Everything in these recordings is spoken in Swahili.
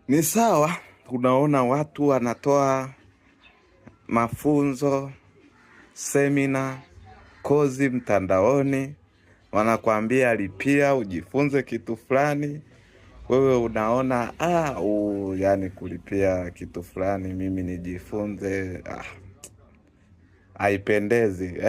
Ni sawa, unaona watu wanatoa mafunzo, semina, kozi mtandaoni, wanakuambia lipia, ujifunze kitu fulani. Wewe unaona, yani kulipia kitu fulani, mimi nijifunze, haipendezi,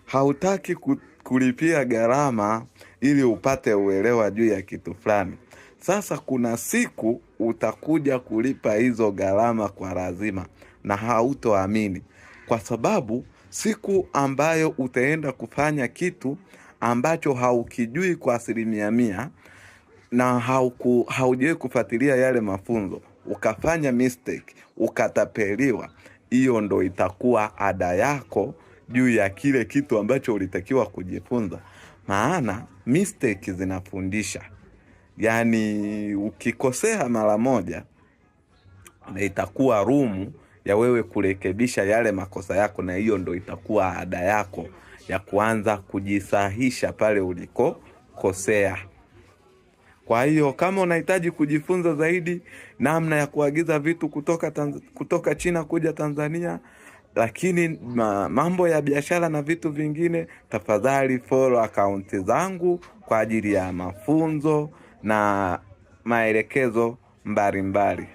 Hautaki kulipia gharama ili upate uelewa juu ya kitu fulani. Sasa kuna siku utakuja kulipa hizo gharama kwa lazima na hautoamini. Kwa sababu siku ambayo utaenda kufanya kitu ambacho haukijui kwa 100% na haujui kufuatilia yale mafunzo, ukafanya mistake, ukatapeliwa, hiyo ndo itakuwa ada yako juu ya kile kitu ambacho ulitakiwa kujifunza. Maana mistake zinafundisha. Yani ukikosea mara moja, na itakuwa rumu ya wewe kurekebisha yale makosa yako, na hiyo ndo itakuwa ada yako ya kuanza kujisahisha pale uliko kosea. Kwa hiyo kama unahitaji kujifunza zaidi namna ya kuagiza vitu kutoka China kuja Tanzania, lakini mambo ya biashara na vitu vingine, tafadhali follow account zangu kwa ajili ya mafunzo na maelekezo mbalimbali.